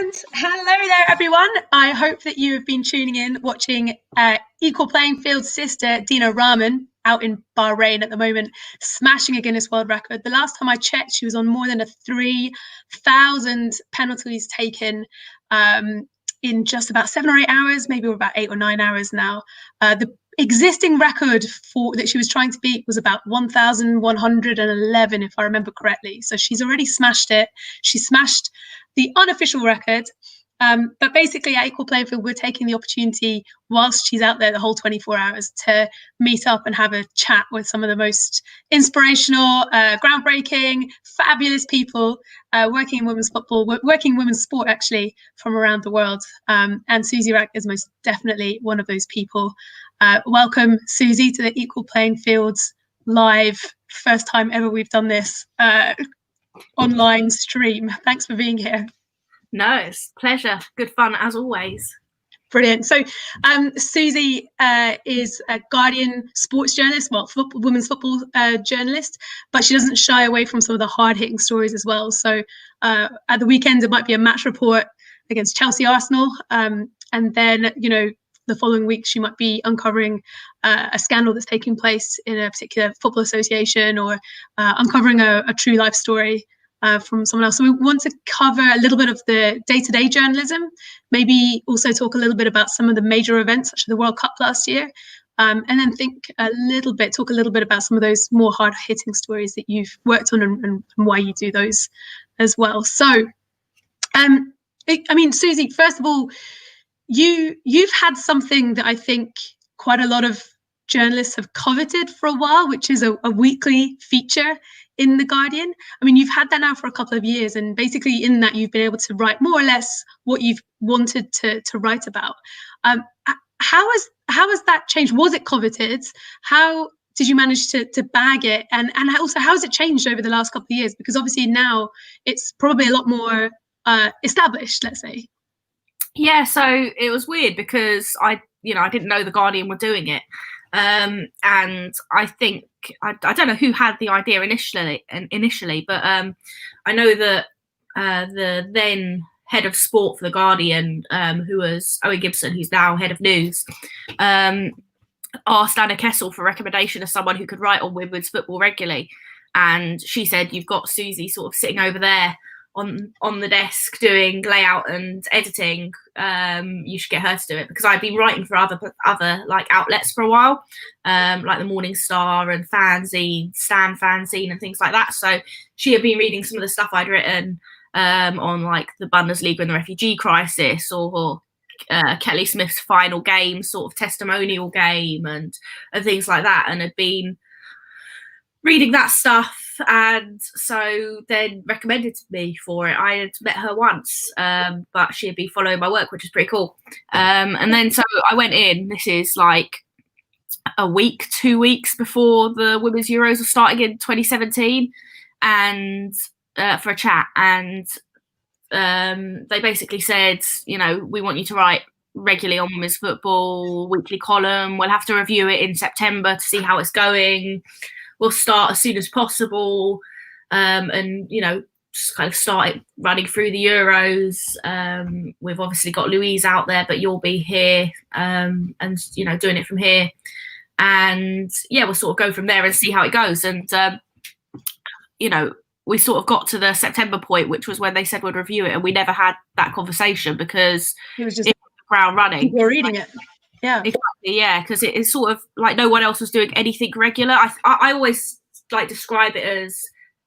And hello there, everyone. I hope that you have been tuning in, watching Equal Playing Field's sister, Dina Rahman, out in Bahrain at the moment, smashing a Guinness World Record. The last time I checked, she was on more than 3,000 penalties taken in just about 7 or 8 hours, maybe we're about 8 or 9 hours now. The existing record that she was trying to beat was about 1,111, if I remember correctly. So she's already smashed it. She smashed the unofficial record. But basically at Equal Playing Field, we're taking the opportunity whilst she's out there the whole 24 hours to meet up and have a chat with some of the most inspirational, groundbreaking, fabulous people working in women's football, working in women's sport actually from around the world. And Suzy Wrack is most definitely one of those people. Welcome, Suzy, to the Equal Playing Fields live. First time ever we've done this online stream. Thanks for being here. No, it's a pleasure. Good fun as always. Brilliant. So Suzy is a Guardian sports journalist, well, women's football journalist, but she doesn't shy away from some of the hard-hitting stories as well. So at the weekend, it might be a match report against Chelsea Arsenal. And then, you know, the following week, she might be uncovering a scandal that's taking place in a particular football association, or uncovering a true life story from someone else. So we want to cover a little bit of the day-to-day journalism, maybe also talk a little bit about some of the major events, such as the World Cup last year, and then talk a little bit about some of those more hard-hitting stories that you've worked on and why you do those as well. So, I mean, Suzy, first of all, you've had something that I think quite a lot of journalists have coveted for a while, which is a weekly feature in The Guardian. I mean, you've had that now for a couple of years, and basically in that you've been able to write more or less what you've wanted to write about. How has that changed? Was it coveted? How did you manage to bag it? And also, how has it changed over the last couple of years? Because obviously now it's probably a lot more established, let's say. Yeah, so it was weird because I didn't know The Guardian were doing it. And I think I don't know who had the idea initially, but I know that the then head of sport for The Guardian, who was Owen Gibson, who's now head of news, asked Anna Kessel for recommendation of someone who could write on women's football regularly, and she said, "You've got Suzy sort of sitting over there on the desk doing layout and editing. You should get her to do it," because I'd been writing for other like outlets for a while, like the Morning Star and Stan Fanzine and things like that. So she had been reading some of the stuff I'd written on like the Bundesliga and the refugee crisis, or Kelly Smith's final game, sort of testimonial game, and things like that, and had been reading that stuff, and so then recommended me for it. I had met her once, but she had been following my work, which is pretty cool. And then so I went in. This is like a week, 2 weeks before the Women's Euros were starting in 2017, and for a chat. And they basically said, you know, we want you to write regularly on women's football, weekly column. We'll have to review it in September to see how it's going. We'll start as soon as possible, and, you know, just kind of start it running through the Euros. We've obviously got Louise out there, but you'll be here, and, you know, doing it from here. And, yeah, we'll sort of go from there and see how it goes. And, you know, we sort of got to the September point, which was when they said we'd review it, and we never had that conversation because it was just the ground running. People were reading it. Yeah, exactly. Yeah, because it's sort of like no one else was doing anything regular. I always like describe it as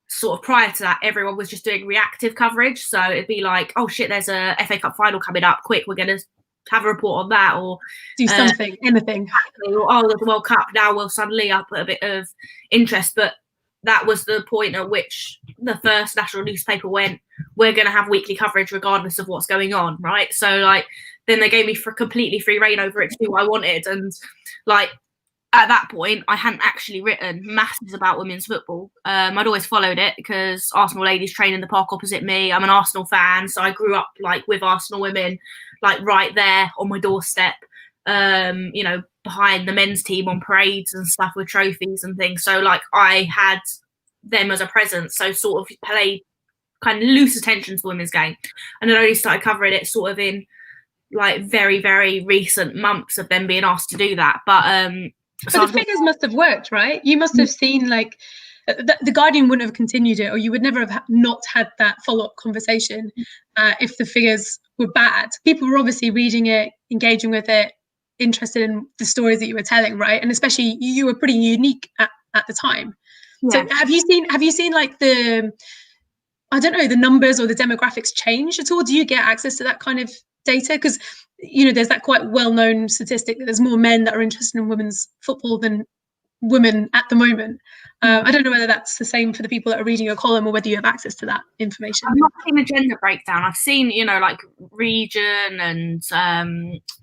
sort of prior to that, everyone was just doing reactive coverage. So it'd be like, oh shit, there's a FA Cup final coming up. Quick, we're going to have a report on that, or do something, anything. Or, oh, there's the World Cup now. We'll suddenly up a bit of interest. But that was the point at which the first national newspaper went, we're going to have weekly coverage regardless of what's going on, right? So like, then they gave me for completely free reign over it to do what I wanted. And like at that point, I hadn't actually written masses about women's football. I'd always followed it because Arsenal ladies train in the park opposite me. I'm an Arsenal fan, so I grew up like with Arsenal women, like right there on my doorstep. You know, behind the men's team on parades and stuff with trophies and things. So like I had them as a presence, so sort of played kind of loose attention to the women's game, and then only started covering it sort of in like very, very recent months of them being asked to do that. But so the figures must have worked, right? You must have seen like the Guardian wouldn't have continued it, or you would never have not had that follow-up conversation if the figures were bad. People were obviously reading it, engaging with it, interested in the stories that you were telling, right? And especially you were pretty unique at the time. Yeah. So have you seen like the, I don't know, the numbers or the demographics change at all? Do you get access to that kind of data? Because, you know, there's that quite well-known statistic that there's more men that are interested in women's football than women at the moment. I don't know whether that's the same for the people that are reading your column or whether you have access to that information. I've not seen a gender breakdown. I've seen, you know, like region and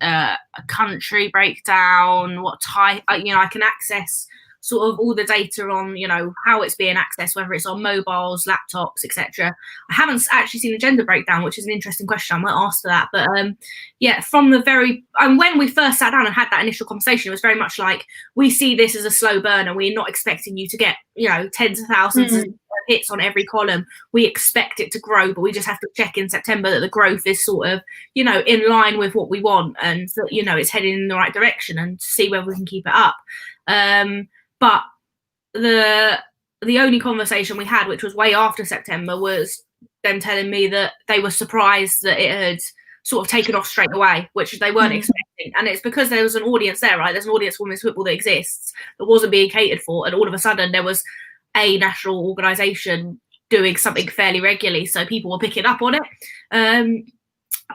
a country breakdown, what type, you know, I can access sort of all the data on, you know, how it's being accessed, whether it's on mobiles, laptops, etc. I haven't actually seen a gender breakdown, which is an interesting question. I might ask for that. But yeah, from the very, when we first sat down and had that initial conversation, it was very much like, we see this as a slow burn and we're not expecting you to get, you know, tens of thousands of hits on every column. We expect it to grow, but we just have to check in September that the growth is sort of, you know, in line with what we want, and that, you know, it's heading in the right direction, and see whether we can keep it up. But the only conversation we had, which was way after September, was them telling me that they were surprised that it had sort of taken off straight away, which they weren't expecting. And it's because there was an audience there, right? There's an audience for women's football that exists that wasn't being catered for, and all of a sudden there was a national organisation doing something fairly regularly, so people were picking up on it.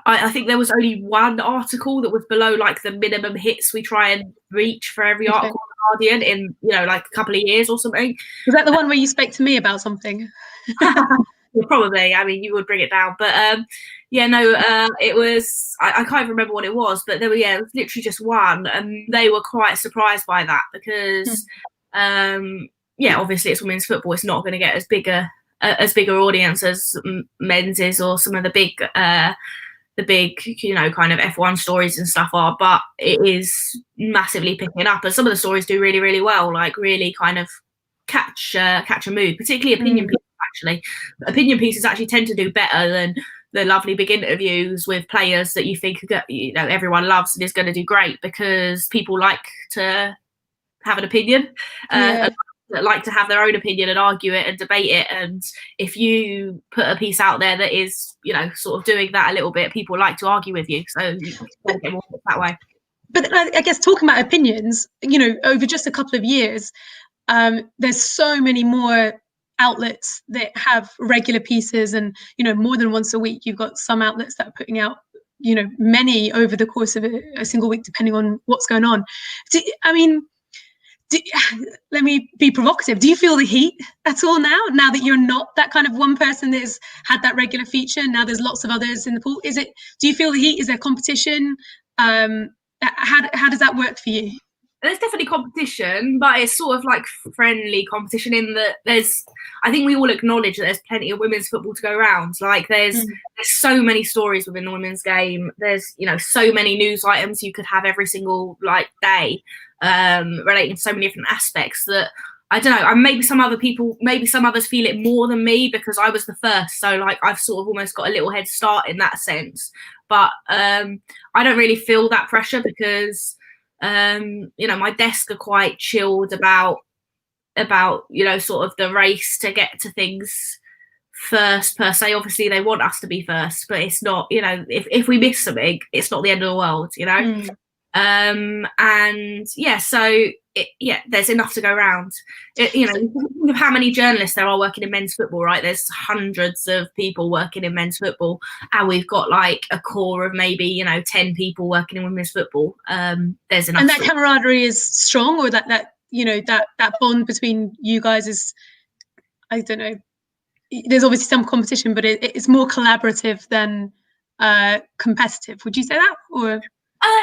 I think there was only one article that was below like the minimum hits we try and reach for every article on the Guardian in, you know, like a couple of years or something. Was that the one where you spoke to me about something? Yeah, probably. I mean, you would bring it down, but yeah, no, it was. I can't even remember what it was, but there were, yeah, it was literally just one, and they were quite surprised by that because, yeah, obviously it's women's football. It's not going to get as bigger audience as men's is, or some of the big, you know, kind of F1 stories and stuff are, but it is massively picking up, and some of the stories do really, really well, like really kind of catch a mood, particularly opinion pieces. Actually, opinion pieces actually tend to do better than the lovely big interviews with players that you think, you know, everyone loves and is going to do great, because people like to have an opinion, like to have their own opinion and argue it and debate it. And if you put a piece out there that is, you know, sort of doing that a little bit, people like to argue with you, so you can get more that way. But I guess talking about opinions, you know, over just a couple of years, there's so many more outlets that have regular pieces, and, you know, more than once a week. You've got some outlets that are putting out, you know, many over the course of a single week, depending on what's going on. Let me be provocative. Do you feel the heat at all now that you're not that kind of one person that has had that regular feature? Now there's lots of others in the pool. Do you feel the heat? Is there competition? How does that work for you? There's definitely competition, but it's sort of like friendly competition in that I think we all acknowledge that there's plenty of women's football to go around. Like there's so many stories within the women's game. There's, you know, so many news items you could have every single like day, relating to so many different aspects that, I don't know, maybe some others feel it more than me because I was the first. So like I've sort of almost got a little head start in that sense. But I don't really feel that pressure because, you know, my desk are quite chilled about, you know, sort of the race to get to things first per se. Obviously they want us to be first, but it's not, you know, if we miss something, it's not the end of the world, you know. And yeah, so there's enough to go around. You know, think of how many journalists there are working in men's football, right? There's hundreds of people working in men's football, and we've got like a core of maybe, you know, 10 people working in women's football. There's enough. And that camaraderie is strong, or that you know, that bond between you guys is, I don't know, there's obviously some competition, but it's more collaborative than competitive. Would you say that? Or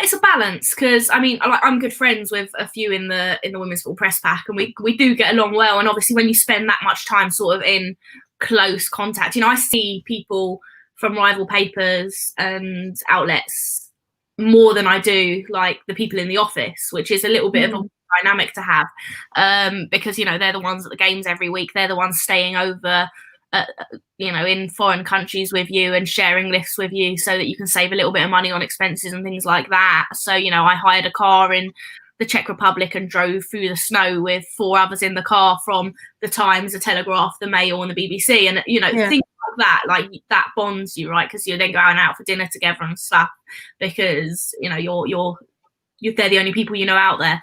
it's a balance, because I mean, I'm good friends with a few in the women's football press pack, and we do get along well. And obviously, when you spend that much time sort of in close contact, you know, I see people from rival papers and outlets more than I do like the people in the office, which is a little bit of a dynamic to have, because, you know, they're the ones at the games every week. They're the ones staying over in foreign countries with you and sharing lifts with you so that you can save a little bit of money on expenses and things like that. So, I hired a car in the Czech Republic and drove through the snow with 4 others in the car from the Times, the Telegraph, the Mail and the BBC. And, things like that, that bonds you, right? Because you're then going out for dinner together and stuff because, they're the only people out there.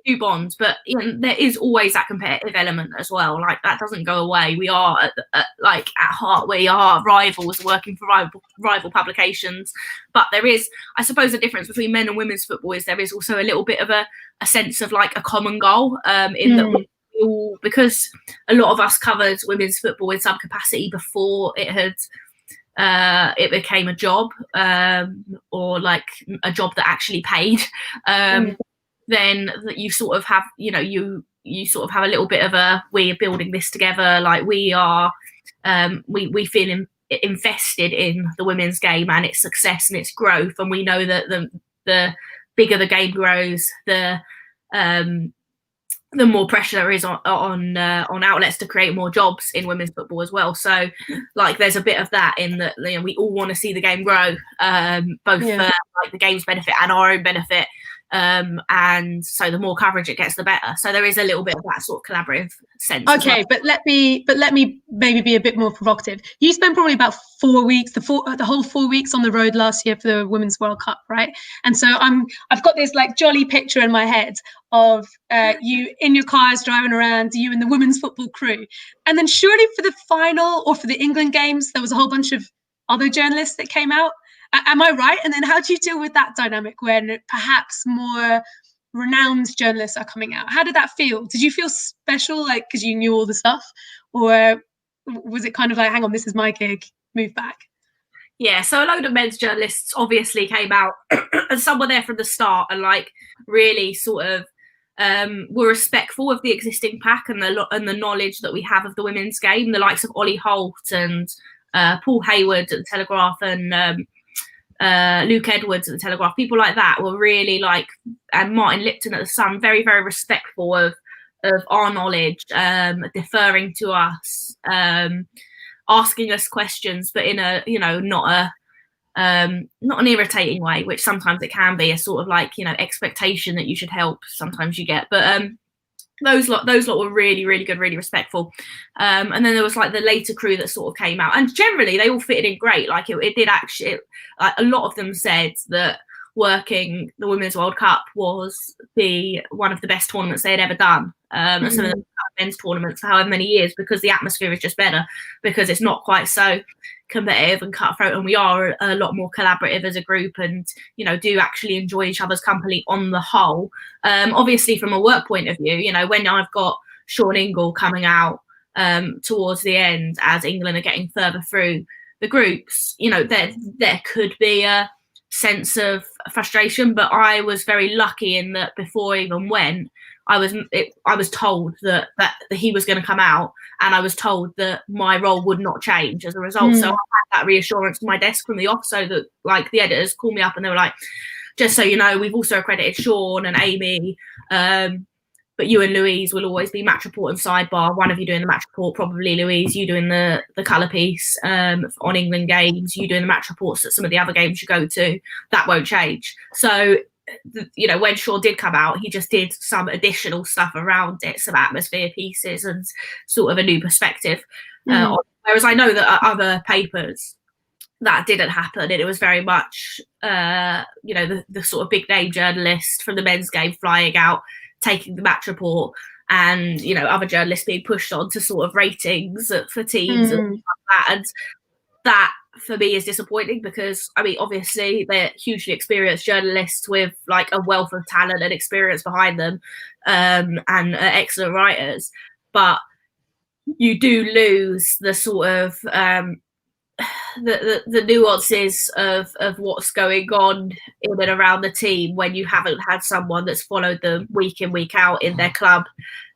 Do bonds, but there is always that competitive element as well. Like that doesn't go away. We are at heart, we are rivals working for rival publications. But there is, I suppose, a difference between men and women's football is there is also a little bit of a sense of like a common goal that we all, because a lot of us covered women's football in some capacity before it became a job or like a job that actually paid. Then that you sort of have, you sort of have a little bit of a, we're building this together. Like we are, we feel invested in the women's game and its success and its growth. And we know that the bigger the game grows, the more pressure there is on outlets to create more jobs in women's football as well. So like there's a bit of that in that we all want to see the game grow, both for like the game's benefit and our own benefit. And so the more coverage it gets, the better. So there is a little bit of that sort of collaborative sense. Okay, but let me maybe be a bit more provocative. You spent probably about 4 weeks, the whole 4 weeks on the road last year for the Women's World Cup, right? And so I've got this like jolly picture in my head of you in your cars driving around, you and the women's football crew, and then surely for the final or for the England games, there was a whole bunch of other journalists that came out. Am I right? And then how do you deal with that dynamic when perhaps more renowned journalists are coming out? How did that feel? Did you feel special, like because you knew all the stuff, or was it kind of like, hang on, this is my gig, move back? Yeah, so a load of men's journalists obviously came out, and some were there from the start and like really sort of were respectful of the existing pack and the knowledge that we have of the women's game. The likes of Ollie Holt and Paul Hayward at the Telegraph and Luke Edwards at the Telegraph, people like that were really like, and Martin Lipton at the Sun, very, very respectful of our knowledge, deferring to us, asking us questions, but in a, not an irritating way, which sometimes it can be, a sort of like, expectation that you should help. Sometimes you get, but those lot were really, really good, really respectful. And then there was like the later crew that sort of came out, and generally they all fitted in great. Like it did actually, like a lot of them said that working the Women's World Cup was one of the best tournaments they had ever done. And some of the men's tournaments for however many years, because the atmosphere is just better, because it's not quite so competitive and cutthroat, and we are a lot more collaborative as a group, and do actually enjoy each other's company on the whole. Obviously from a work point of view, when I've got Sean Ingle coming out towards the end as England are getting further through the groups, there could be a sense of frustration, but I was very lucky in that before I even went, I was told that he was going to come out, and I was told that my role would not change as a result. So I had that reassurance to my desk from the off, so that like the editors called me up and they were like, just so you know, we've also accredited Sean and Amy, but you and Louise will always be match report and sidebar. One of you doing the match report, probably Louise, you doing the colour piece on England games, you doing the match reports at some of the other games you go to. That won't change. So when Sean did come out, he just did some additional stuff around it, some atmosphere pieces and sort of a new perspective. Whereas I know that other papers that didn't happen, and it was very much, the sort of big name journalist from the men's game flying out, taking the match report, and other journalists being pushed on to sort of ratings for teams and like that. And that for me is disappointing, because I mean obviously they're hugely experienced journalists with like a wealth of talent and experience behind them, and excellent writers, but you do lose the sort of the nuances of what's going on in and around the team when you haven't had someone that's followed them week in, week out in their club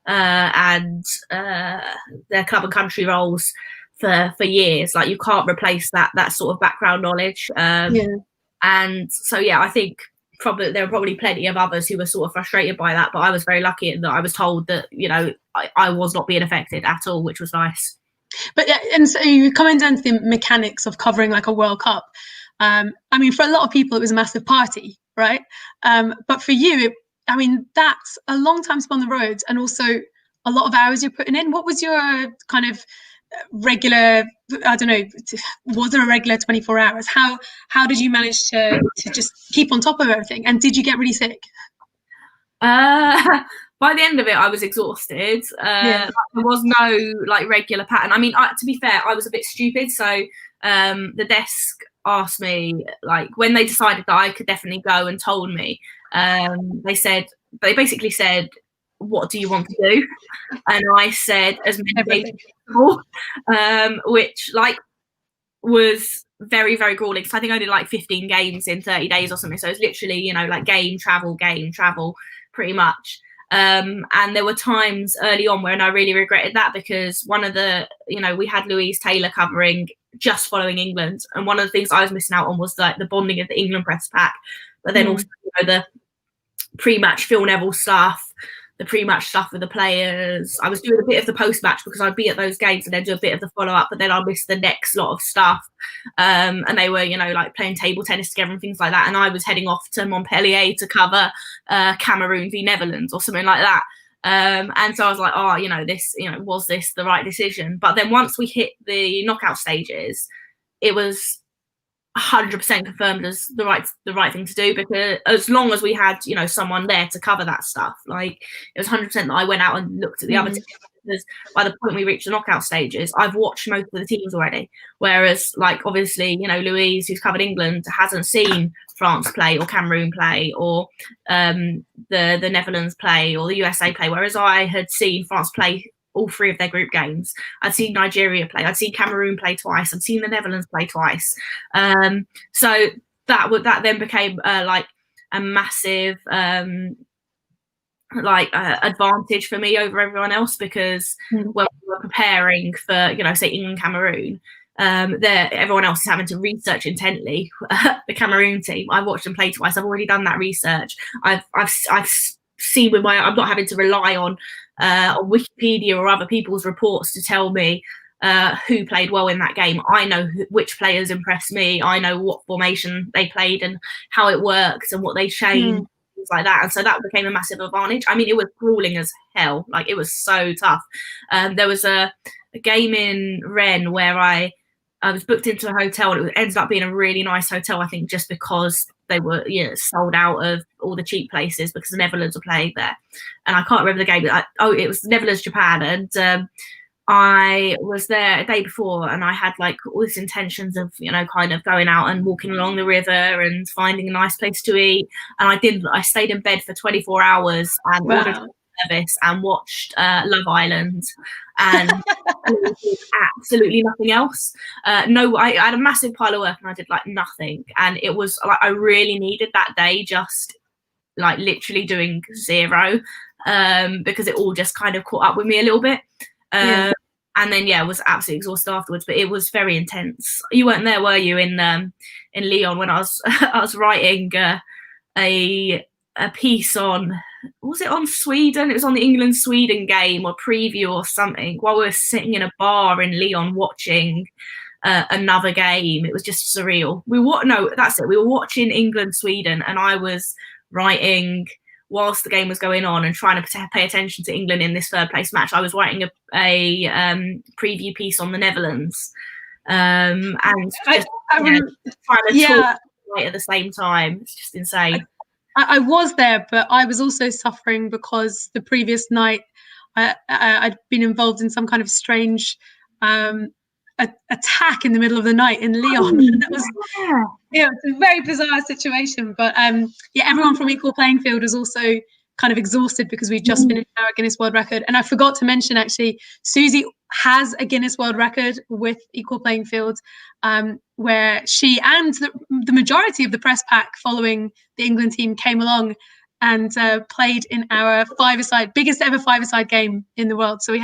and their club and country roles for years. Like you can't replace that sort of background knowledge. And so I think there were probably plenty of others who were sort of frustrated by that, but I was very lucky in that I was told that I was not being affected at all, which was nice. But and so you're coming down to the mechanics of covering like a World Cup. I mean, for a lot of people, it was a massive party, right? But for you, I mean, that's a long time spent on the road, and also a lot of hours you're putting in. What was your kind of regular? I don't know. Was there a regular 24 hours? How did you manage to just keep on top of everything? And did you get really sick? By the end of it, I was exhausted. There was no like regular pattern. I mean, to be fair, I was a bit stupid. So the desk asked me, like, when they decided that I could definitely go and told me, they basically said, what do you want to do? And I said, as many days as possible, which like was very, very grueling. So I think I did like 15 games in 30 days or something. So it's literally, you know, like game, travel, pretty much. And there were times early on when I really regretted that, because one of the, you know, we had Louise Taylor covering just following England, and one of the things I was missing out on was like the bonding of the England press pack, but then also, you know, the pre-match Phil Neville stuff, the pre-match stuff with the players. I was doing a bit of the post-match because I'd be at those games and then do a bit of the follow-up, but then I'd miss the next lot of stuff. And they were, you know, like playing table tennis together and things like that. And I was heading off to Montpellier to cover Cameroon v Netherlands or something like that. And so I was like, oh, you know, this, you know, was this the right decision? But then once we hit the knockout stages, it was 100% confirmed as the right thing to do, because as long as we had, you know, someone there to cover that stuff, like it was 100% that I went out and looked at the other teams, because by the point we reached the knockout stages, I've watched most of the teams already, whereas like obviously, you know, Louise, who's covered England, hasn't seen France play or Cameroon play or the Netherlands play or the USA play, whereas I had seen France play all three of their group games. I'd seen Nigeria play, I'd seen Cameroon play twice, I'd seen the Netherlands play twice. So that then became like a massive advantage for me over everyone else, because when we were preparing for, you know, say England Cameroon, everyone else is having to research intently the Cameroon team. I've watched them play twice. I've already done that research. I've seen with I'm not having to rely on Wikipedia or other people's reports to tell me who played well in that game. I know which players impressed me. I know what formation they played and how it worked and what they changed, things like that. And so that became a massive advantage. I mean, it was grueling as hell. Like, it was so tough. There was a game in Rennes where I was booked into a hotel, and it ended up being a really nice hotel, I think, just because they were, you know, sold out of all the cheap places because the Netherlands were playing there. And I can't remember the game. It was Netherlands-Japan. And I was there a day before, and I had like all these intentions of, you know, kind of going out and walking along the river and finding a nice place to eat. And I didn't. I stayed in bed for 24 hours and ordered service and watched Love Island and absolutely nothing else. I had a massive pile of work and I did like nothing, and it was like I really needed that day just like literally doing zero, because it all just kind of caught up with me a little bit. And then I was absolutely exhausted afterwards, but it was very intense. You weren't there, were you, in Lyon when I was writing a piece on, was it on Sweden? It was on the England-Sweden game or preview or something, while we were sitting in a bar in Lyon watching another game. It was just surreal. We were watching England-Sweden, and I was writing whilst the game was going on and trying to pay attention to England in this third place match. I was writing a preview piece on the Netherlands, and trying to talk right at the same time. It's just insane. I was there, but I was also suffering because the previous night I'd been involved in some kind of strange attack in the middle of the night in Lyon. And that was it's a very bizarre situation. But everyone from Equal Playing Field was also kind of exhausted because we'd just finished our Guinness World Record. And I forgot to mention, actually, Suzy has a Guinness World Record with Equal Playing Field, where she and the majority of the press pack following the England team came along and played in our biggest ever five-a-side game in the world. So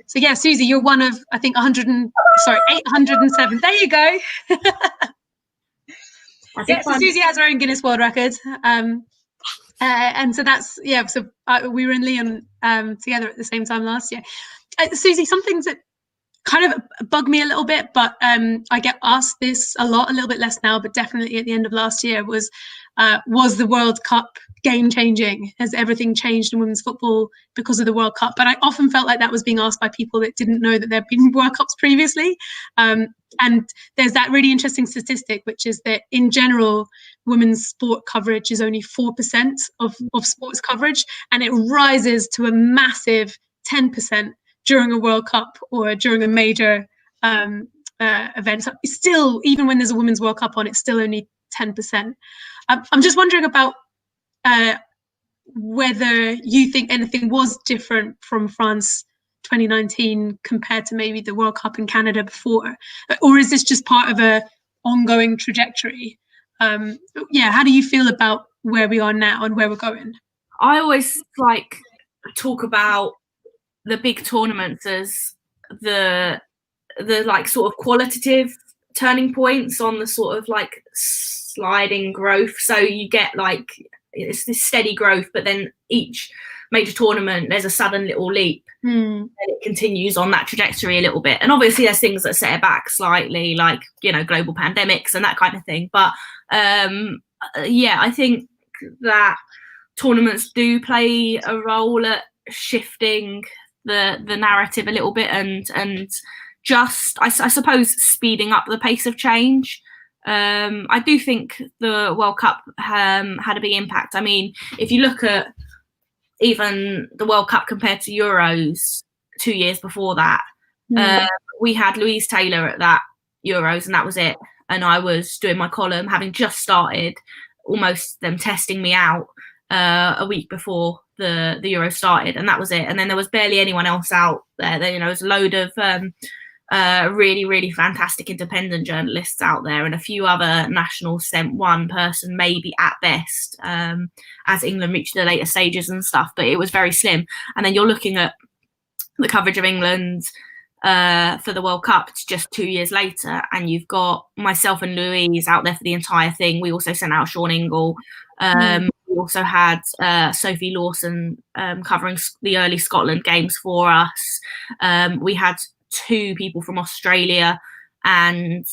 Suzy, you're one of, I think, 807. There you go. So Suzy has her own Guinness World Record. And so that's, we were in Lyon together at the same time last year. Suzy, some things that kind of bug me a little bit, but I get asked this a lot, a little bit less now, but definitely at the end of last year was the World Cup game changing? Has everything changed in women's football because of the World Cup? But I often felt like that was being asked by people that didn't know that there had been World Cups previously. And there's that really interesting statistic, which is that in general, women's sport coverage is only 4% of sports coverage, and it rises to a massive 10% during a World Cup or during a major event. So still, even when there's a Women's World Cup on, it's still only 10%. I'm just wondering about whether you think anything was different from France 2019 compared to maybe the World Cup in Canada before, or is this just part of a ongoing trajectory? How do you feel about where we are now and where we're going? I always talk about the big tournaments as the like sort of qualitative turning points on the sort of like sliding growth. So you get like it's this steady growth, but then each major tournament there's a sudden little leap and it continues on that trajectory a little bit. And obviously there's things that set it back slightly, like, you know, global pandemics and that kind of thing. But I think that tournaments do play a role at shifting the narrative a little bit and just I suppose speeding up the pace of change. I do think the World Cup had a big impact. I mean, if you look at even the World Cup compared to Euros 2 years before that, we had Louise Taylor at that Euros and that was it. And I was doing my column, having just started, almost them testing me out a week before the Euro started, and that was it. And then there was barely anyone else out there. You know, there was a load of really, really fantastic independent journalists out there, and a few other nationals sent one person maybe at best, as England reached the later stages and stuff, but it was very slim. And then you're looking at the coverage of England for the World Cup just 2 years later, and you've got myself and Louise out there for the entire thing. We also sent out Sean Ingle. We also had Sophie Lawson covering the early Scotland games for us. We had 2 people from Australia and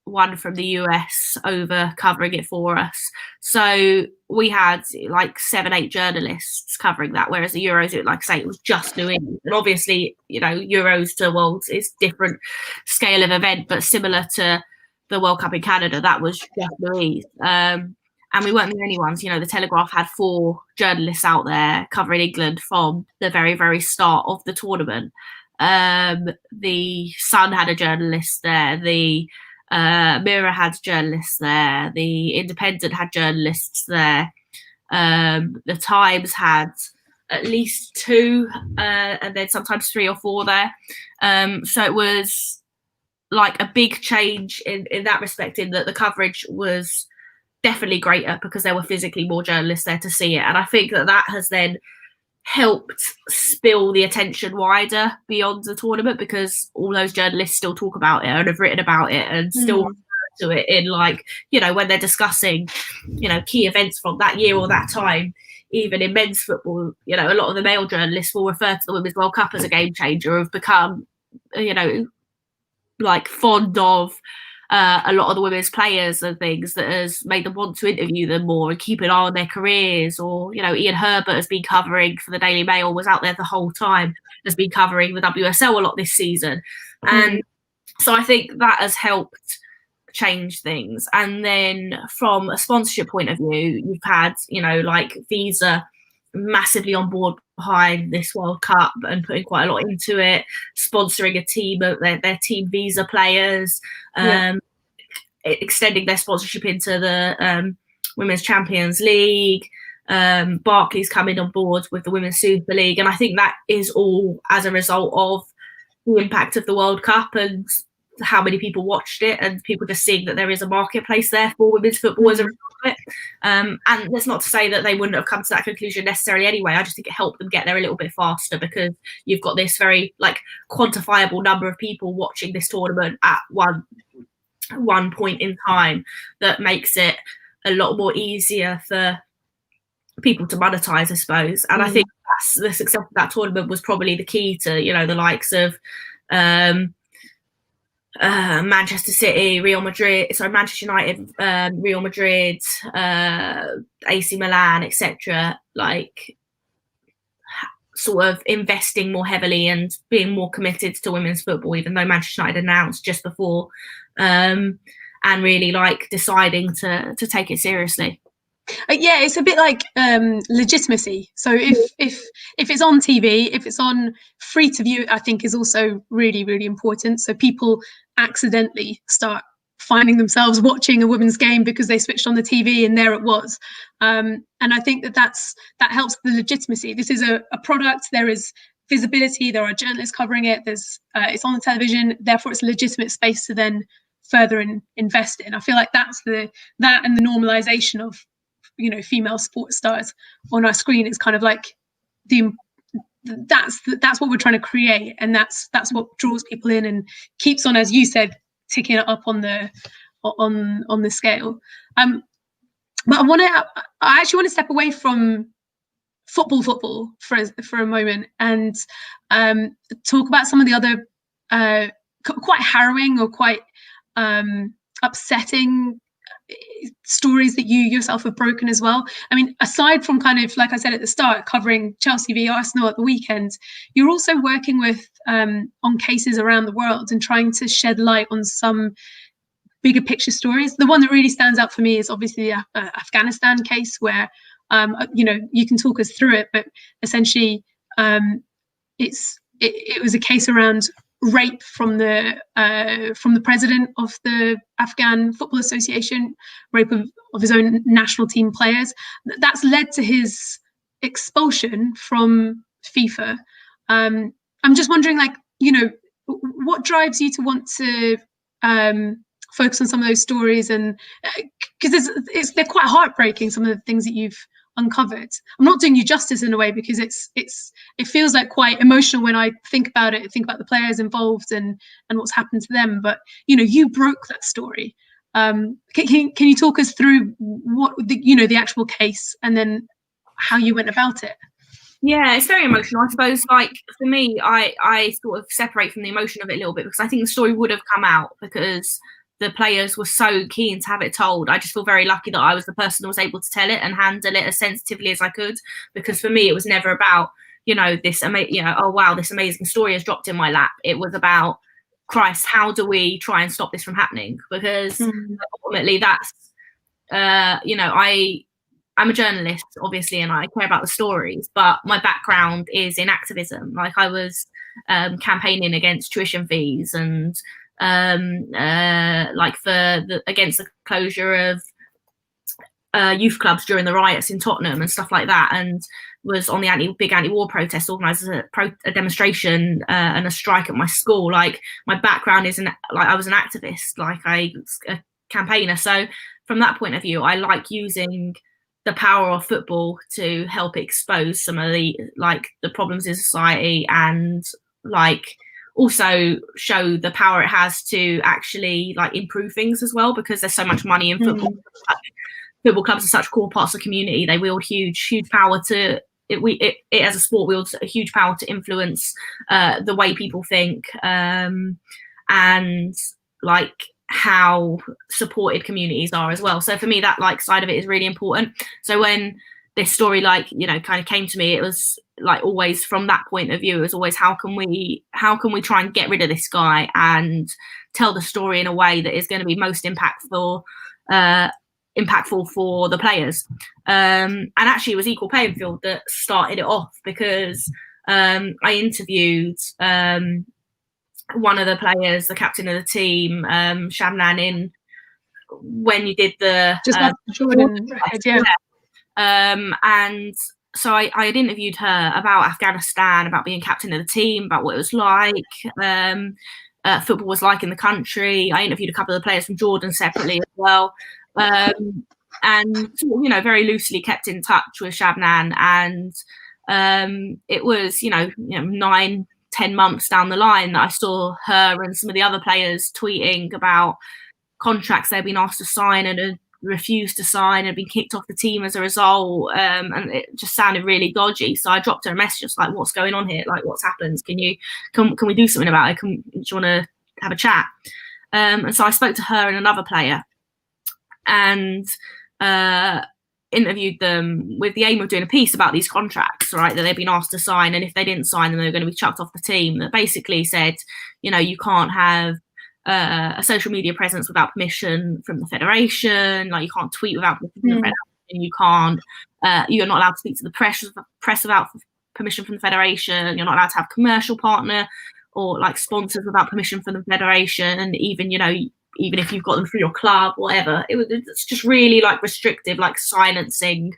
one from the US over covering it for us. So we had like 7-8 journalists covering that, whereas the Euros, like I say, it was just Louise. And obviously, you know, Euros to Worlds is different scale of event, but similar to the World Cup in Canada, that was just Louise. And we weren't the only ones. You know, the Telegraph had 4 journalists out there covering England from the very, very start of the tournament. The Sun had a journalist there. The Mirror had journalists there. The Independent had journalists there. The Times had at least 2, and then sometimes 3 or 4 there. So it was like a big change in that respect, in that the coverage was definitely greater because there were physically more journalists there to see it. And I think that has then helped spill the attention wider beyond the tournament, because all those journalists still talk about it and have written about it and still refer to it in, like, you know, when they're discussing, you know, key events from that year or that time. Even in men's football, you know, a lot of the male journalists will refer to the Women's World Cup as a game changer, have become, you know, like fond of a lot of the women's players and things, that has made them want to interview them more and keep an eye on their careers. Or, you know, Ian Herbert has been covering for the Daily Mail, was out there the whole time, has been covering the WSL a lot this season. And so I think that has helped change things. And then from a sponsorship point of view, you've had, you know, like Visa massively on board behind this World Cup and putting quite a lot into it, sponsoring a team of their team Visa players, extending their sponsorship into the Women's Champions League. Barclays coming on board with the Women's Super League, and I think that is all as a result of the impact of the World Cup and how many people watched it, and people just seeing that there is a marketplace there for women's football as a result of it. And that's not to say that they wouldn't have come to that conclusion necessarily anyway. I just think it helped them get there a little bit faster, because you've got this very like quantifiable number of people watching this tournament at one point in time, that makes it a lot more easier for people to monetize, I suppose. And I think that's the success of that tournament was probably the key to, you know, the likes of Manchester City, Manchester United, Real Madrid, AC Milan, etc. Like, sort of investing more heavily and being more committed to women's football, even though Manchester United announced just before, and really like deciding to take it seriously. Yeah, it's a bit like legitimacy. So if it's on TV, if it's on free to view, I think is also really, really important. So people accidentally start finding themselves watching a women's game because they switched on the TV and there it was. And I think that helps the legitimacy. This is a product. There is visibility. There are journalists covering it. It's on the television. Therefore, it's a legitimate space to then further invest in. I feel like that and the normalization of female sports stars on our screen is kind of like that's what we're trying to create, and that's what draws people in and keeps on, as you said, ticking it up on the scale. But I actually want to step away from football for a moment and talk about some of the other quite harrowing or quite upsetting stories that you yourself have broken as well. I mean, aside from kind of, like I said at the start, covering Chelsea v Arsenal at the weekend, you're also working with on cases around the world and trying to shed light on some bigger picture stories. The one that really stands out for me is obviously the Afghanistan case, where you can talk us through it, but essentially it was a case around rape from the president of the Afghan Football Association, rape of his own national team players. That's led to his expulsion from FIFA. I'm just wondering, what drives you to want to focus on some of those stories, and because they're quite heartbreaking, some of the things that you've uncovered. I'm not doing you justice in a way, because it feels like quite emotional when I think about it, think about the players involved and what's happened to them. But you broke that story. Can you talk us through what the actual case and then how you went about it? Yeah, it's very emotional. I suppose, like, for me, I sort of separate from the emotion of it a little bit, because I think the story would have come out because the players were so keen to have it told. I just feel very lucky that I was the person that was able to tell it and handle it as sensitively as I could, because for me it was never about this oh wow, this amazing story has dropped in my lap. It was about, Christ, how do we try and stop this from happening? Because ultimately that's I'm a journalist, obviously, and I care about the stories, but my background is in activism. Like, I was campaigning against tuition fees and against the closure of youth clubs during the riots in Tottenham and stuff like that, and was on the big anti-war protest, organised a demonstration and a strike at my school. Like, my background is I was an activist, a campaigner. So from that point of view, I like using the power of football to help expose some of the problems in society, and also show the power it has to actually improve things as well, because there's so much money in football. Football clubs are such core parts of the community. They wield huge power to it as a sport wields a huge power to influence the way people think, and how supported communities are as well. So for me, that side of it is really important. So when this story kind of came to me, it was always from that point of view. It was always, how can we try and get rid of this guy and tell the story in a way that is going to be most impactful for the players. And actually it was Equal Playing Field that started it off, because I interviewed one of the players, the captain of the team, Shabnan, when you did the just Jordan, yeah. And so I had interviewed her about Afghanistan, about being captain of the team, about what it was like, football was like in the country. I interviewed a couple of the players from Jordan separately as well, and very loosely kept in touch with Shabnan. And it was 9-10 months down the line that I saw her and some of the other players tweeting about contracts they'd been asked to sign and had refused to sign and been kicked off the team as a result, and it just sounded really dodgy. So I dropped her a message just like, what's going on here, like what's happened, can we do something about it, do you want to have a chat? And so I spoke to her and another player and interviewed them with the aim of doing a piece about these contracts, right, that they've been asked to sign, and if they didn't sign them they were going to be chucked off the team. That basically said, you can't have a social media presence without permission from the federation, like you can't tweet without permission from the federation, you're not allowed to speak to the press without permission from the federation, you're not allowed to have commercial partner or like sponsors without permission from the federation, and even if you've got them through your club, whatever. It's just really like restrictive, like silencing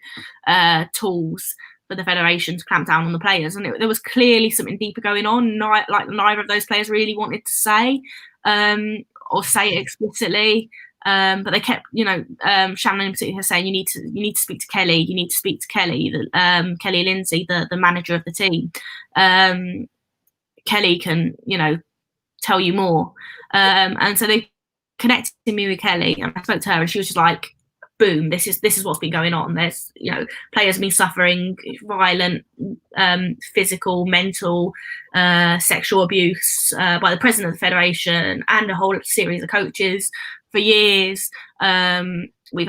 tools for the federation to clamp down on the players. And there was clearly something deeper going on. Neither of those players really wanted to say or say it explicitly, but they kept, Shannon in particular saying, you need to speak to Kelly. You need to speak to Kelly, Kelly Lindsay, the manager of the team. Kelly can, tell you more. And so they connected me with Kelly, and I spoke to her, and she was just like, boom, this is what's been going on. There's players have been suffering violent physical, mental, sexual abuse by the president of the federation and a whole series of coaches for years. We've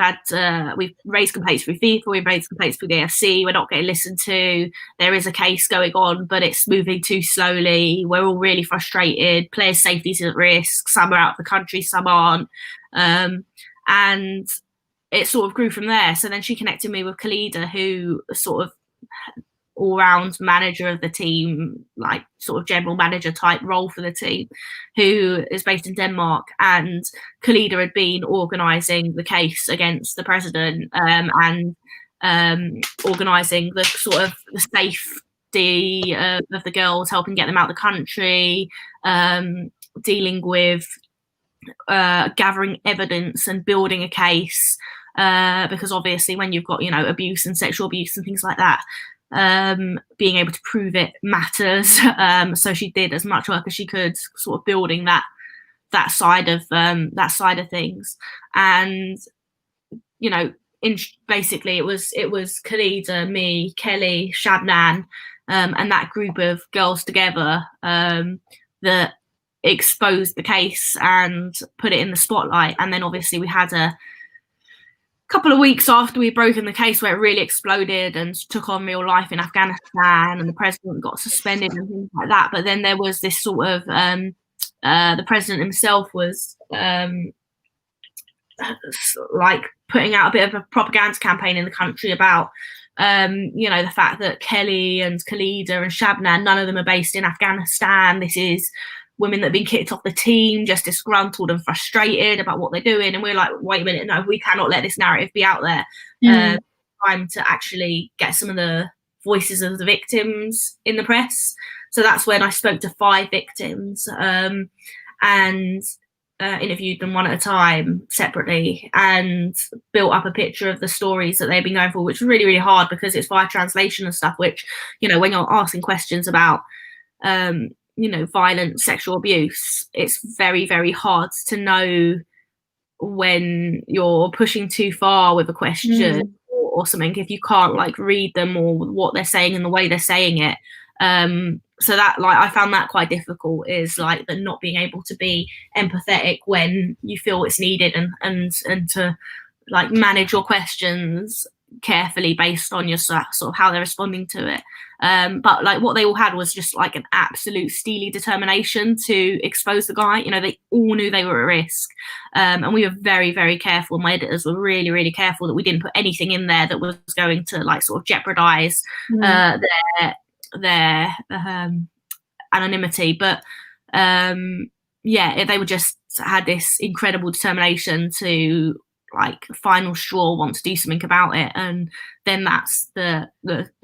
raised complaints through FIFA, we've raised complaints through the AFC, we're not getting listened to. There is a case going on, but it's moving too slowly. We're all really frustrated. Players' safety is at risk. Some are out of the country, some aren't. And it sort of grew from there. So then she connected me with Khalida, who is sort of all-round manager of the team, like sort of general manager type role for the team, who is based in Denmark. And Khalida had been organising the case against the president, and organising the sort of the safety of the girls, helping get them out of the country, dealing with gathering evidence and building a case, because obviously when you've got abuse and sexual abuse and things like that, being able to prove it matters. So she did as much work as she could, sort of building that side of things. And basically it was Khalida, me, Kelly, Shabnan, and that group of girls together that exposed the case and put it in the spotlight. And then obviously we had a couple of weeks after we'd broken the case where it really exploded and took on real life in Afghanistan, and the president got suspended and things like that. But then there was this sort of the president himself was like putting out a bit of a propaganda campaign in the country about the fact that Kelly and Khalida and Shabnan, none of them are based in Afghanistan. This is women that have been kicked off the team, just disgruntled and frustrated about what they're doing. And we're like, wait a minute, no, we cannot let this narrative be out there. Time to actually get some of the voices of the victims in the press. So that's when I spoke to 5 victims and interviewed them one at a time separately, and built up a picture of the stories that they've been going for, which was really, really hard because it's via translation and stuff, which, when you're asking questions about violent sexual abuse, it's very, very hard to know when you're pushing too far with a question or something, if you can't like read them or what they're saying and the way they're saying it. So that, like, I found that quite difficult, is like the not being able to be empathetic when you feel it's needed, and to like manage your questions carefully based on your sort of how they're responding to it. But like what they all had was just like an absolute steely determination to expose the guy. They all knew they were at risk, and we were very, very careful. My editors were really, really careful that we didn't put anything in there that was going to like sort of jeopardize their anonymity. But they were just had this incredible determination to like final straw, want to do something about it. And then that's the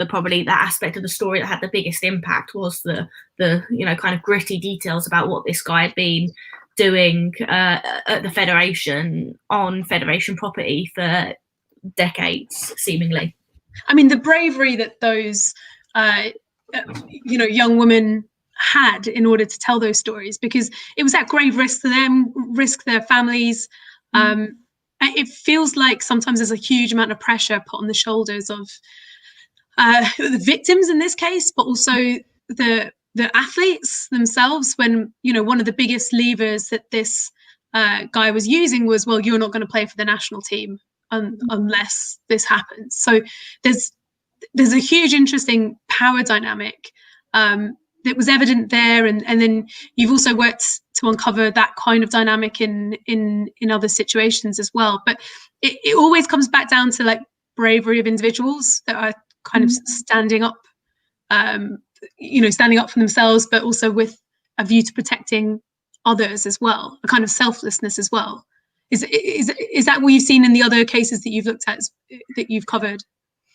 probably that aspect of the story that had the biggest impact, was the kind of gritty details about what this guy had been doing at the federation, on federation property, for decades seemingly. I mean, the bravery that those young women had in order to tell those stories, because it was at grave risk to them, risk their families. it feels like sometimes there's a huge amount of pressure put on the shoulders of the victims in this case, but also the athletes themselves. When, you know, one of the biggest levers that this guy was using was, well, you're not going to play for the national team unless this happens. So there's a huge interesting power dynamic that was evident there, and then you've also worked to uncover that kind of dynamic in other situations as well. But it always comes back down to like bravery of individuals that are kind of standing up, standing up for themselves, but also with a view to protecting others as well, a kind of selflessness as well. Is that what you've seen in the other cases that you've looked at, that you've covered?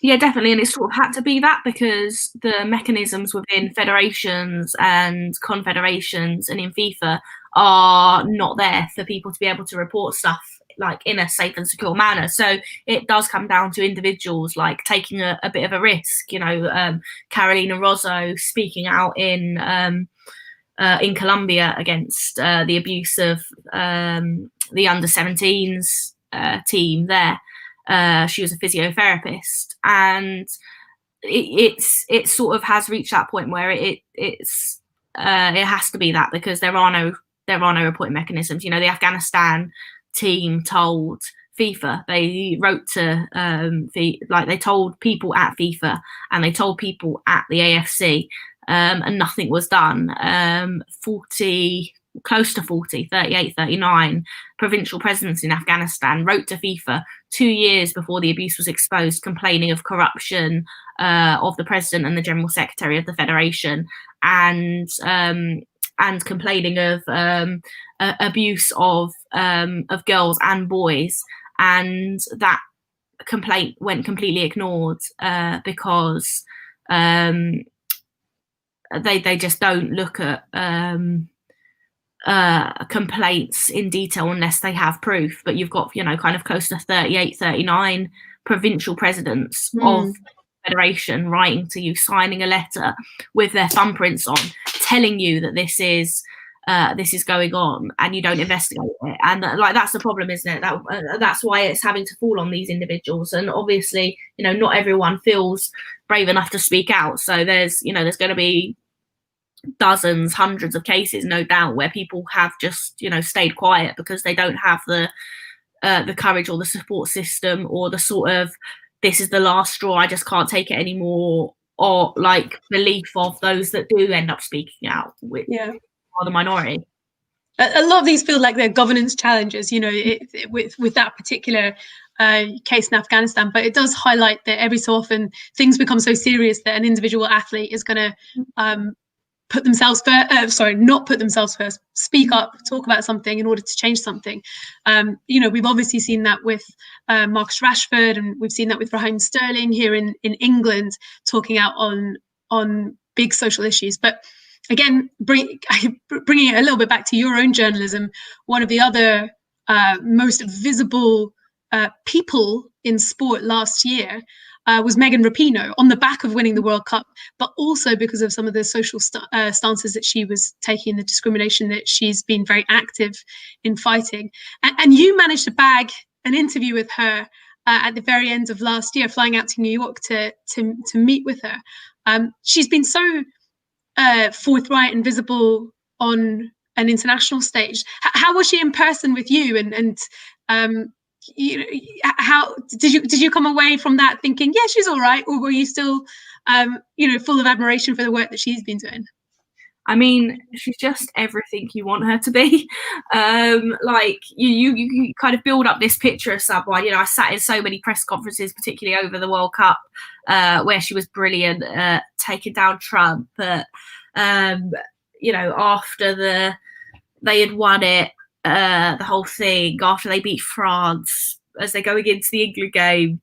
Yeah, definitely. And it sort of had to be that because the mechanisms within federations and confederations and in FIFA are not there for people to be able to report stuff like in a safe and secure manner. So it does come down to individuals like taking a bit of a risk, Carolina Rozzo speaking out in Colombia against the abuse of the under-17s team there. She was a physiotherapist, and it sort of has reached that point where it has to be that, because there are no reporting mechanisms. The Afghanistan team told FIFA, they wrote to they told people at FIFA and they told people at the AFC, and nothing was done. 38, 39 provincial presidents in Afghanistan wrote to FIFA 2 years before the abuse was exposed, complaining of corruption of the president and the general secretary of the federation, and complaining of abuse of girls and boys. And that complaint went completely ignored because they just don't look at complaints in detail unless they have proof. But you've got, kind of close to 38, 39 provincial presidents of the federation writing to you, signing a letter with their thumbprints on, telling you that this is going on, and you don't investigate it. And that's the problem, isn't it? That's why it's having to fall on these individuals. And obviously, not everyone feels brave enough to speak out. So there's going to be dozens, hundreds of cases, no doubt, where people have just stayed quiet because they don't have the courage or the support system, or the sort of, this is the last straw, I just can't take it anymore, or like belief of those that do end up speaking out, which are the minority. A lot of these feel like they're governance challenges, with that particular case in Afghanistan. But it does highlight that every so often things become so serious that an individual athlete is going to not put themselves first, speak up, talk about something in order to change something. We've obviously seen that with Marcus Rashford, and we've seen that with Raheem Sterling here in England, talking out on big social issues. But again, bringing it a little bit back to your own journalism, one of the other most visible people in sport last year was Megan Rapinoe, on the back of winning the World Cup, but also because of some of the social stances that she was taking, the discrimination that she's been very active in fighting. And you managed to bag an interview with her at the very end of last year, flying out to New York to meet with her. She's been so forthright and visible on an international stage. How was she in person with you? And how did you come away from that thinking, yeah, she's all right, or were you still full of admiration for the work that she's been doing? I mean, she's just everything you want her to be. You kind of build up this picture of someone. I sat in so many press conferences, particularly over the World Cup, where she was brilliant, taking down Trump. After they had won it, the whole thing, after they beat France, as they're going into the England game,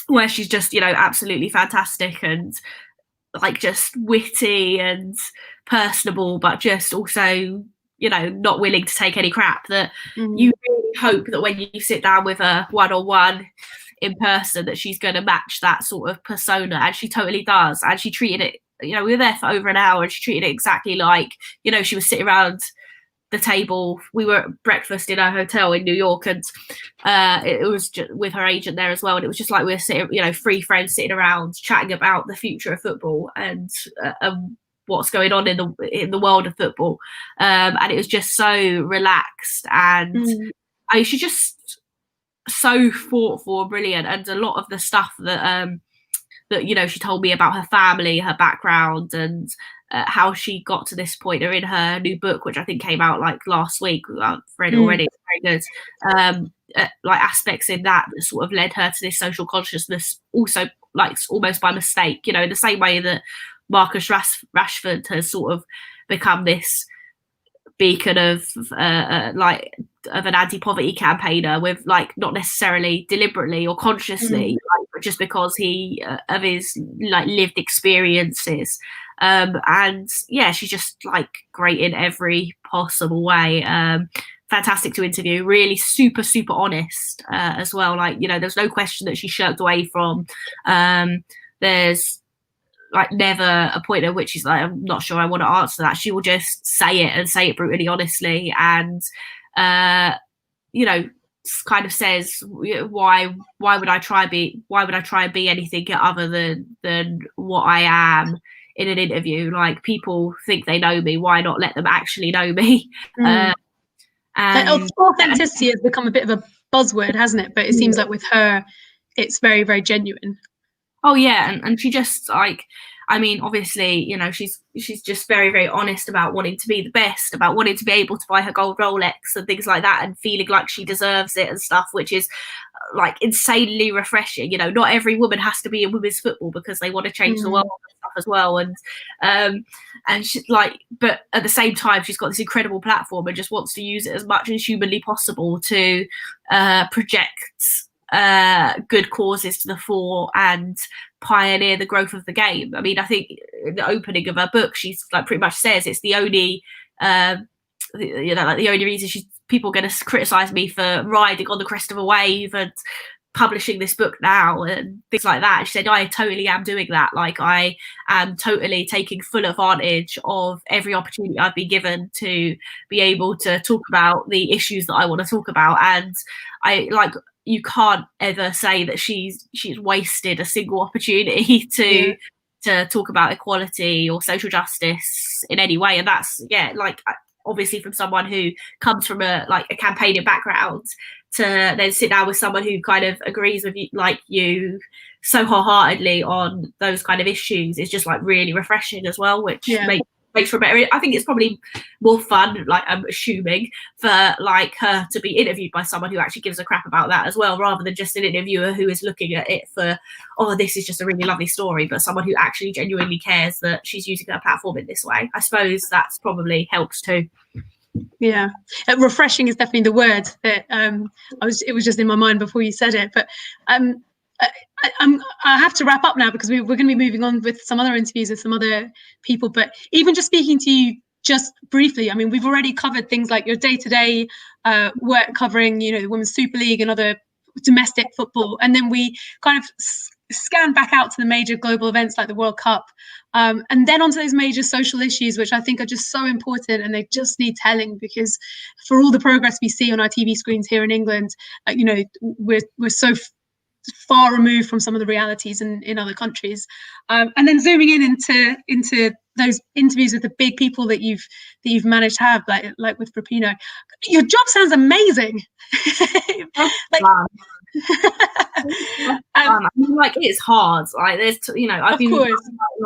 where she's just, absolutely fantastic and just witty and personable, but just also, not willing to take any crap, that you really hope that when you sit down with her one-on-one in person, that she's going to match that sort of persona. And she totally does. And she treated it, we were there for over an hour, and she treated it exactly like, she was sitting around the table. We were at breakfast in our hotel in New York, and it was just with her agent there as well. And it was just like we were sitting, you know, three friends sitting around chatting about the future of football and what's going on in the world of football. And it was just so relaxed, and she's just so thoughtful and brilliant. And a lot of the stuff that you know, she told me about her family, her background, and how she got to this point, or in her new book, which I think came out like last week. I've read it already. It's very good. Like aspects in that sort of led her to this social consciousness, also like almost by mistake, you know, in the same way that Marcus Rashford has sort of become this beacon of like of an anti-poverty campaigner, with like not necessarily deliberately or consciously, like, but just because he of his like lived experiences. And yeah, she's just like great in every possible way. Fantastic to interview, really super honest as well. Like, you know, there's no question that she shirked away from. There's like never a point at which she's like, I'm not sure I want to answer that. She will just say it, and say it brutally honestly, and you know, kind of says, why would I try and be anything other than what I am in an interview? Like, people think they know me, why not let them actually know me? And authenticity has become a bit of a buzzword, hasn't it? But it seems like with her, it's very, very genuine. Oh yeah, and she just like, I mean, obviously, you know, she's just very, very honest about wanting to be the best, about wanting to be able to buy her gold Rolex and things like that, and feeling like she deserves it and stuff, which is like insanely refreshing. You know, not every woman has to be in women's football because they want to change the world and stuff as well. And she, like, but at the same time, she's got this incredible platform and just wants to use it as much as humanly possible to project good causes to the fore and pioneer the growth of the game. I mean, I think in the opening of her book, she's like pretty much says it's the only you know, like the only reason people are going to criticize me for riding on the crest of a wave and publishing this book now and things like that. She said, I totally am doing that. Like, I am totally taking full advantage of every opportunity I've been given to be able to talk about the issues that I want to talk about. And I like, you can't ever say that she's wasted a single opportunity to talk about equality or social justice in any way. And that's, yeah, like, obviously from someone who comes from a campaigning background to then sit down with someone who kind of agrees with you, like you, so wholeheartedly on those kind of issues is just like really refreshing as well, which makes for a better. I think it's probably more fun, like I'm assuming, for like her to be interviewed by someone who actually gives a crap about that as well, rather than just an interviewer who is looking at it for, oh, this is just a really lovely story, but someone who actually genuinely cares that she's using her platform in this way. I suppose that's probably helps too. Yeah, refreshing is definitely the word that it was just in my mind before you said it. But I have to wrap up now because we're going to be moving on with some other interviews with some other people. But even just speaking to you just briefly, I mean, we've already covered things like your day-to-day work covering, you know, the Women's Super League and other domestic football, and then we kind of scan back out to the major global events like the World Cup, and then onto those major social issues, which I think are just so important, and they just need telling, because for all the progress we see on our TV screens here in England, you know, we're so far removed from some of the realities in other countries. And then zooming into those interviews with the big people that you've managed to have, like with Rapinoe. Your job sounds amazing. Like, I mean, like, it's hard. Like, there's, you know, I've been writing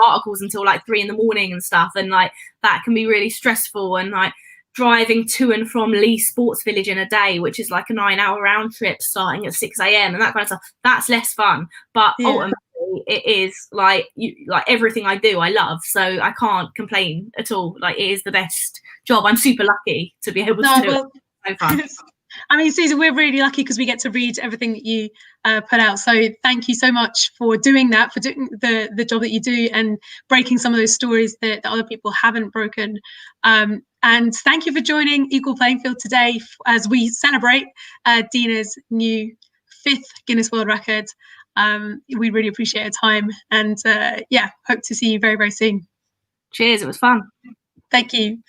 articles until like 3 a.m. and stuff, and like that can be really stressful. And like driving to and from Lee Sports Village in a day, which is like a 9-hour round trip starting at 6 a.m. and that kind of stuff, that's less fun. But ultimately, it is like everything I do, I love. So I can't complain at all. Like, it is the best job. I'm super lucky to be able to do it. So fun. I mean, Suzy, we're really lucky because we get to read everything that you put out. So thank you so much for doing that, for doing the job that you do and breaking some of those stories that other people haven't broken. And thank you for joining Equal Playing Field today as we celebrate Dina's new 5th Guinness World Record. We really appreciate your time, and hope to see you very, very soon. Cheers, it was fun. Thank you.